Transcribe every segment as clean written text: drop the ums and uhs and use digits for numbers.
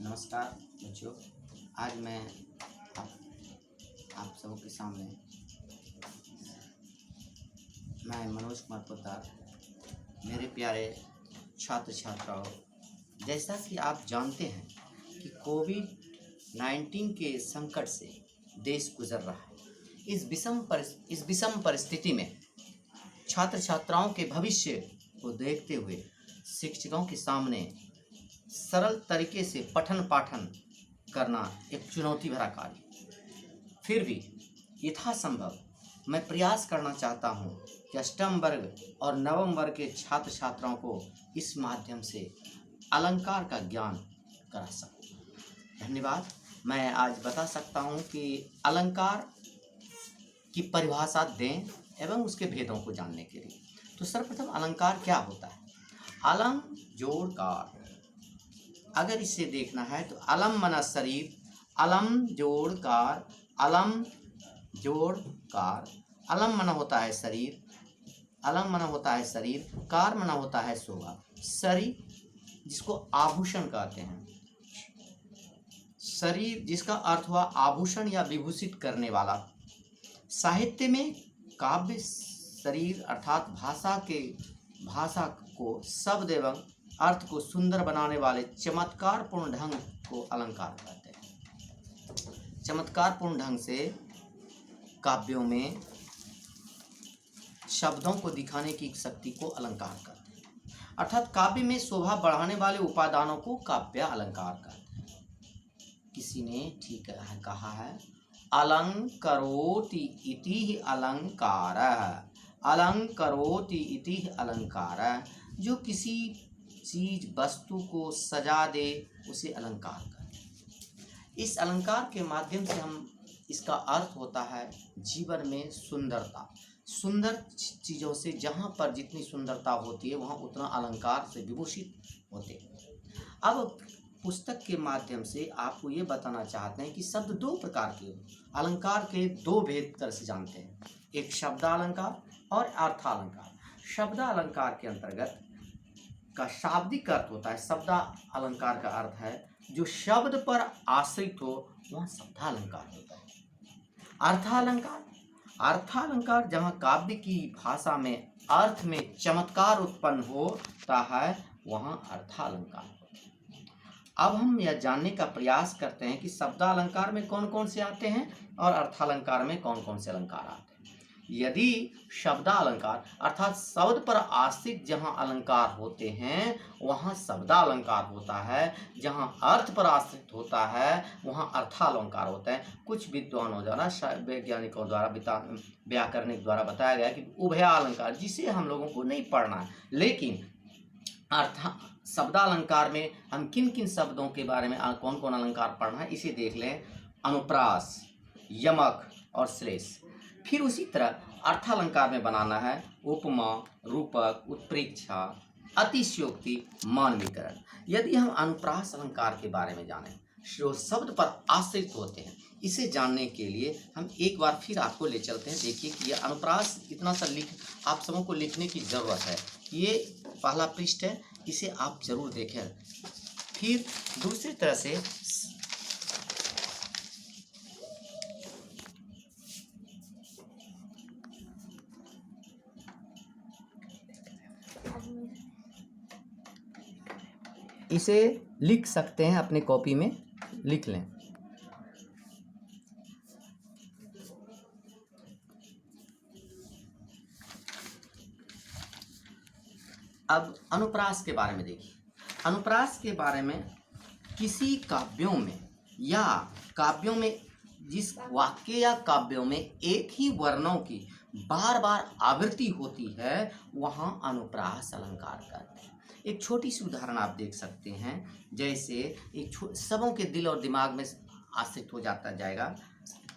नमस्कार बच्चों। आज मैं आप सबों के सामने मैं मनोज कुमार पोद्दार, मेरे प्यारे छात्र छात्राओं, जैसा कि आप जानते हैं कि कोविड-19 के संकट से देश गुजर रहा है। इस विषम परिस्थिति में छात्र छात्राओं के भविष्य को देखते हुए शिक्षकों के सामने सरल तरीके से पठन पाठन करना एक चुनौती भरा कार्य। फिर भी यथासंभव मैं प्रयास करना चाहता हूं कि अष्टम वर्ग और नवम वर्ग के छात्र छात्राओं को इस माध्यम से अलंकार का ज्ञान करा सकूं। धन्यवाद। मैं आज बता सकता हूं कि अलंकार की परिभाषा दें एवं उसके भेदों को जानने के लिए। तो सर्वप्रथम अलंकार क्या होता है? अलम जोड़ कार। अगर इसे देखना है तो अलम मना शरीर, अलम जोड़ कार, अलम जोड़ कार। अलम मना होता है शरीर, अलम मना होता है शरीर, कार मना होता है शोभा। शरीर जिसको आभूषण कहते हैं, शरीर जिसका अर्थ हुआ आभूषण या विभूषित करने वाला। साहित्य में काव्य शरीर अर्थात भाषा को शब्द एवं अर्थ को सुंदर बनाने वाले चमत्कारपूर्ण ढंग को अलंकार कहते हैं। चमत्कारपूर्ण ढंग से काव्यों में शब्दों को दिखाने की शक्ति को अलंकार कहते हैं। अर्थात काव्य में शोभा बढ़ाने वाले उपादानों को काव्य अलंकार कहते हैं। किसी ने ठीक कहा है, अलंकरोति इति अलंकारः। अलंकरोति इति अलंकारः। जो किसी चीज वस्तु को सजा दे उसे अलंकार कहते हैं। इस अलंकार के माध्यम से इसका अर्थ होता है जीवन में सुंदरता। सुंदर चीज़ों से जहाँ पर जितनी सुंदरता होती है वहाँ उतना अलंकार से विभूषित होते हैं। अब पुस्तक के माध्यम से आपको ये बताना चाहते हैं कि शब्द दो प्रकार के अलंकार के दो भेद तरह से जानते हैं, एक शब्दालंकार और अर्थालंकार। शब्दालंकार के अंतर्गत का शाब्दिक अर्थ होता है, शब्दा अलंकार का अर्थ है जो शब्द पर आश्रित हो वह शब्दालंकार होता है। अर्थालंकार जहाँ काव्य की भाषा में अर्थ में चमत्कार उत्पन्न होता है वहाँ अर्थालंकार होता है। अब हम यह जानने का प्रयास करते हैं कि शब्दालंकार में कौन कौन से आते हैं और अर्थालंकार में कौन कौन से अलंकार आते हैं। यदि शब्दालंकार अर्थात शब्द पर आश्रित जहाँ अलंकार होते हैं वहाँ शब्दालंकार होता है, जहाँ अर्थ पर आश्रित होता है वहाँ अर्थालंकार होता है। कुछ विद्वानों द्वारा, वैज्ञानिकों द्वारा, व्याकरणिक द्वारा बताया गया कि उभयालंकार, जिसे हम लोगों को नहीं पढ़ना है, लेकिन शब्दालंकार में हम किन किन शब्दों के बारे में कौन कौन अलंकार पढ़ना है इसे देख लें। अनुप्रास, यमक और श्लेष। फिर उसी तरह अर्थालंकार में बनाना है उपमा, रूपक, उत्प्रेक्षा, अतिशयोक्ति, मानवीकरण। यदि हम अनुप्रास अलंकार के बारे में जानें जो शब्द पर आश्रित होते हैं, इसे जानने के लिए हम एक बार फिर आपको ले चलते हैं। देखिए कि यह अनुप्रास इतना सा आप सबों को लिखने की ज़रूरत है। ये पहला पृष्ठ है, इसे आप जरूर देखें। फिर दूसरी तरह से इसे लिख सकते हैं, अपने कॉपी में लिख लें। अब अनुप्रास के बारे में देखिए। अनुप्रास के बारे में किसी काव्यों में या काव्यों में जिस वाक्य या काव्यों में एक ही वर्णों की बार बार आवृत्ति होती है वहाँ अनुप्रास अलंकार कहते हैं। एक छोटी सी उदाहरण आप देख सकते हैं, जैसे एक सबों के दिल और दिमाग में आश्रित हो जाता जाएगा।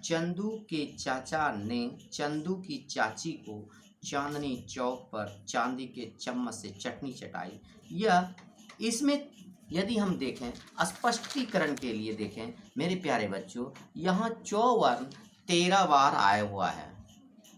चंदू के चाचा ने चंदू की चाची को चांदनी चौक पर चांदी के चम्मच से चटनी चटाई। यह इसमें यदि हम देखें स्पष्टीकरण के लिए देखें मेरे प्यारे बच्चों, यहाँ चौवर्ण 13 बार आया हुआ है,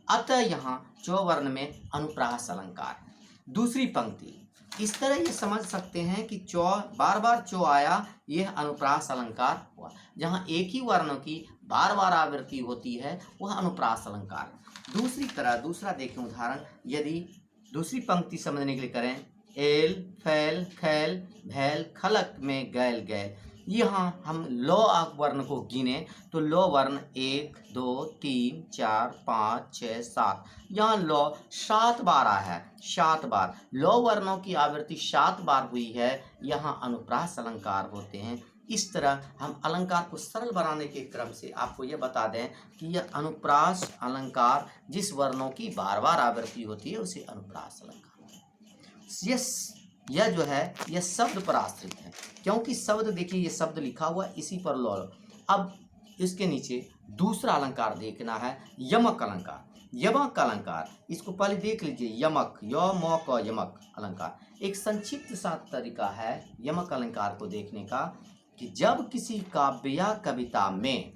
अतः यहाँ चौवर्ण में अनुप्रास अलंकार है। दूसरी पंक्ति इस तरह ये समझ सकते हैं कि चौ बार बार चौ आया, यह अनुप्रास अलंकार हुआ। जहाँ एक ही वर्ण की बार बार आवृत्ति होती है वह अनुप्रास अलंकार। दूसरी तरह दूसरा देखें उदाहरण, यदि दूसरी पंक्ति समझने के लिए करें, एल फैल खैल भैल खलक में गैल गैल, यहाँ हम लौ वर्ण को गिने तो लौ वर्ण 1 2 3 4 5 6 7, यहाँ लौ 7 बार आया है, 7 बार लौ वर्णों की आवृत्ति 7 बार हुई है, यहाँ अनुप्रास अलंकार होते हैं। इस तरह हम अलंकार को सरल बनाने के क्रम से आपको यह बता दें कि यह अनुप्रास अलंकार जिस वर्णों की बार बार आवृत्ति होती है उसे अनुप्रास अलंकार। यह जो है यह शब्द पर आश्रित है, क्योंकि शब्द देखिए ये शब्द लिखा हुआ इसी पर लौ। अब इसके नीचे दूसरा अलंकार देखना है, यमक अलंकार। यमक अलंकार इसको पहले देख लीजिए, यमक य म क यमक अलंकार एक संक्षिप्त सा तरीका है यमक अलंकार को देखने का, कि जब किसी काव्य या कविता में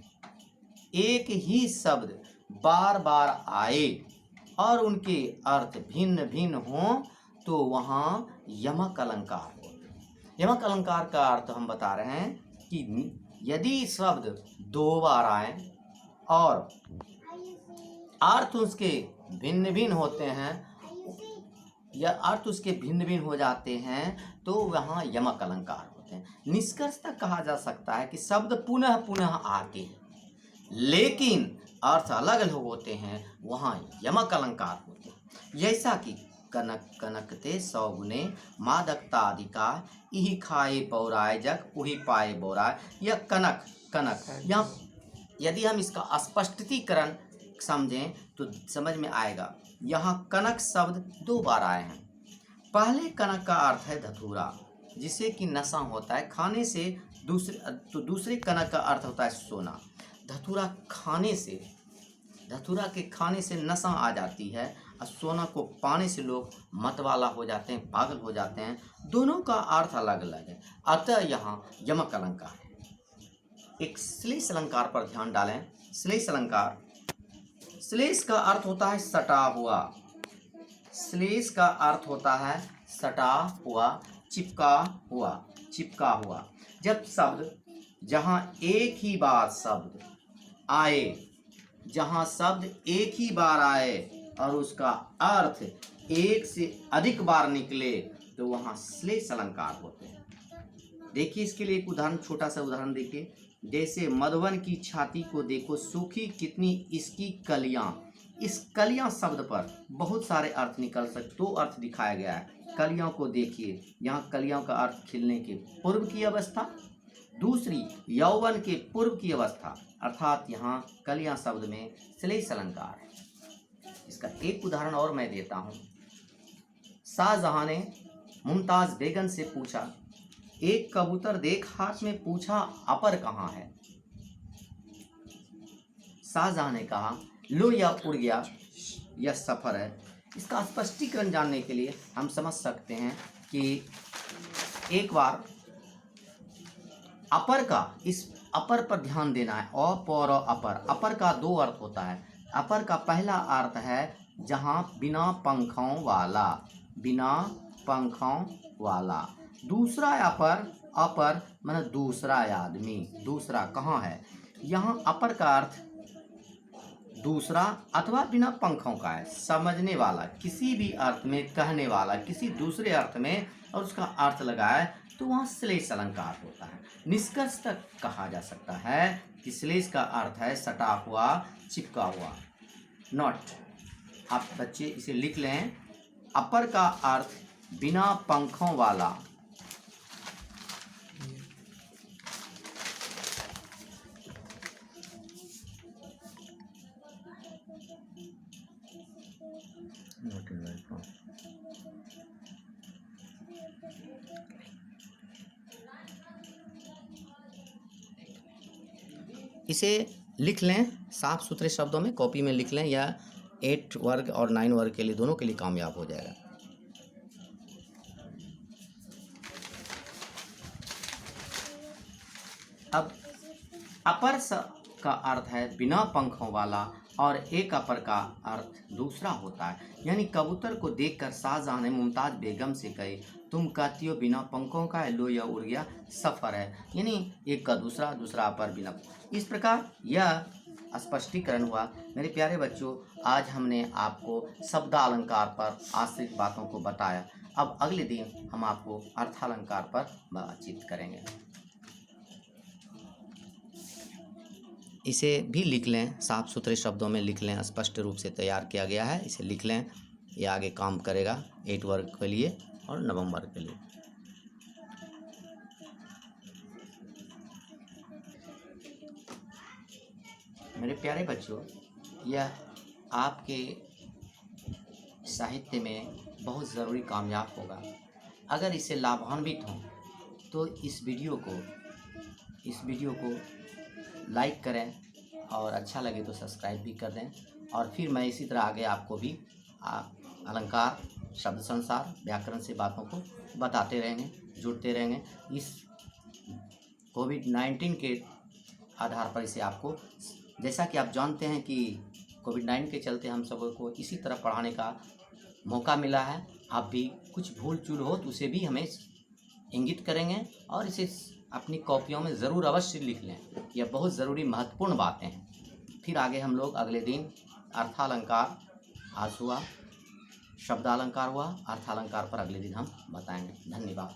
एक ही शब्द बार बार आए और उनके अर्थ भिन्न भिन्न हों तो वहाँ यमक अलंकार होते हैं। यमक अलंकार का अर्थ हम बता रहे हैं कि यदि शब्द 2 बार आए और अर्थ उसके भिन्न भिन्न होते हैं या अर्थ उसके भिन्न भिन्न हो जाते हैं तो वहाँ यमक अलंकार होते हैं। निष्कर्षतः कहा जा सकता है कि शब्द पुनः पुनः आते हैं लेकिन अर्थ अलग अलग होते हैं, वहाँ यमक अलंकार होते हैं। जैसा कि कनक कनकते 100 गुने मादकता अधिकार, इही खाए पौराय जग उही पाए बोराय। यह कनक कनक यहाँ यदि हम इसका स्पष्टीकरण समझें तो समझ में आएगा। यहाँ कनक शब्द 2 बार आए हैं। पहले कनक का अर्थ है धतूरा, जिसे कि नशा होता है खाने से। दूसरे कनक का अर्थ होता है सोना। धतूरा के खाने से नशा आ जाती है और सोना को पाने से लोग मतवाला हो जाते हैं, पागल हो जाते हैं। दोनों का अर्थ अलग अलग है, अतः यहाँ यमक अलंकार है। एक श्लेष अलंकार पर ध्यान डालें। श्लेष अलंकार, श्लेष का अर्थ होता है सटा हुआ। श्लेष का अर्थ होता है सटा हुआ, चिपका हुआ। जब शब्द जहाँ एक ही बार शब्द आए, जहाँ शब्द एक ही बार आए और उसका अर्थ एक से अधिक बार निकले तो वहाँ श्लेष अलंकार होते हैं। देखिए इसके लिए एक उदाहरण, छोटा सा उदाहरण देखिए। जैसे मधुवन की छाती को देखो सूखी कितनी इसकी कलियां। इस कलियां शब्द पर बहुत सारे अर्थ निकल सकते, 2 अर्थ दिखाया गया है। कलियों को देखिए, यहाँ कलियों का अर्थ खिलने के पूर्व की अवस्था, दूसरी यौवन के पूर्व की अवस्था, अर्थात यहाँ कलियां शब्द में श्लेष अलंकार है। इसका एक उदाहरण और मैं देता हूँ। शाहजहां ने मुमताज बेगम से पूछा, एक कबूतर देख हाथ में पूछा अपर कहाँ है। शाहजहां ने कहा लो या उड़ गया, यह सफर है। इसका स्पष्टीकरण जानने के लिए हम समझ सकते हैं कि एक बार अपर का, इस अपर पर ध्यान देना है। अपर अपर, अपर का 2 अर्थ होता है। अपर का पहला अर्थ है जहाँ बिना पंखों वाला, बिना पंखों वाला। दूसरा अपर माने दूसरा आदमी, दूसरा कहाँ है। यहाँ अपर का अर्थ दूसरा अथवा बिना पंखों का है, समझने वाला, किसी भी अर्थ में कहने वाला, किसी दूसरे अर्थ में और उसका अर्थ लगाए तो वहाँ श्लेष अलंकार होता है। निष्कर्ष तक कहा जा सकता है कि श्लेष का अर्थ है सटा हुआ, चिपका हुआ। नोट, आप बच्चे इसे लिख लें। अपर का अर्थ बिना पंखों वाला, इसे लिख लें साफ सुथरे शब्दों में, कॉपी में लिख लें, या 8 वर्ग और 9 वर्ग के लिए दोनों के लिए कामयाब हो जाएगा। अब अपर का अर्थ है बिना पंखों वाला और एक अपर का अर्थ दूसरा होता है। यानी कबूतर को देखकर शाहजहां ने मुमताज़ बेगम से कहे, तुम कहती हो बिना पंखों का है, लो यह उड़ गया सफ़र है। यानी एक का दूसरा, दूसरा अपर बिना। इस प्रकार यह स्पष्टीकरण हुआ। मेरे प्यारे बच्चों, आज हमने आपको शब्दालंकार पर आश्रित बातों को बताया। अब अगले दिन हम आपको अर्थालंकार पर बातचीत करेंगे। इसे भी लिख लें, साफ सुथरे शब्दों में लिख लें, स्पष्ट रूप से तैयार किया गया है, इसे लिख लें। ये आगे काम करेगा 8 वर्ग के लिए और नवम वर्ग के लिए। मेरे प्यारे बच्चों, यह आपके साहित्य में बहुत ज़रूरी कामयाब होगा। अगर इससे लाभान्वित हों तो इस वीडियो को लाइक करें और अच्छा लगे तो सब्सक्राइब भी कर दें। और फिर मैं इसी तरह आगे आपको भी अलंकार, शब्द संसार, व्याकरण से बातों को बताते रहेंगे, जुड़ते रहेंगे। इस कोविड-19 के आधार पर इसे आपको, जैसा कि आप जानते हैं कि कोविड-19 के चलते हम सबों को इसी तरह पढ़ाने का मौका मिला है। आप भी कुछ भूल चूल हो तो उसे भी हमें इंगित करेंगे और इसे अपनी कॉपियों में ज़रूर अवश्य लिख लें। यह बहुत ज़रूरी महत्वपूर्ण बातें हैं। फिर आगे हम लोग अगले दिन अर्थालंकार आज हुआ, शब्दालंकार हुआ, अर्थालंकार पर अगले दिन हम बताएंगे। धन्यवाद।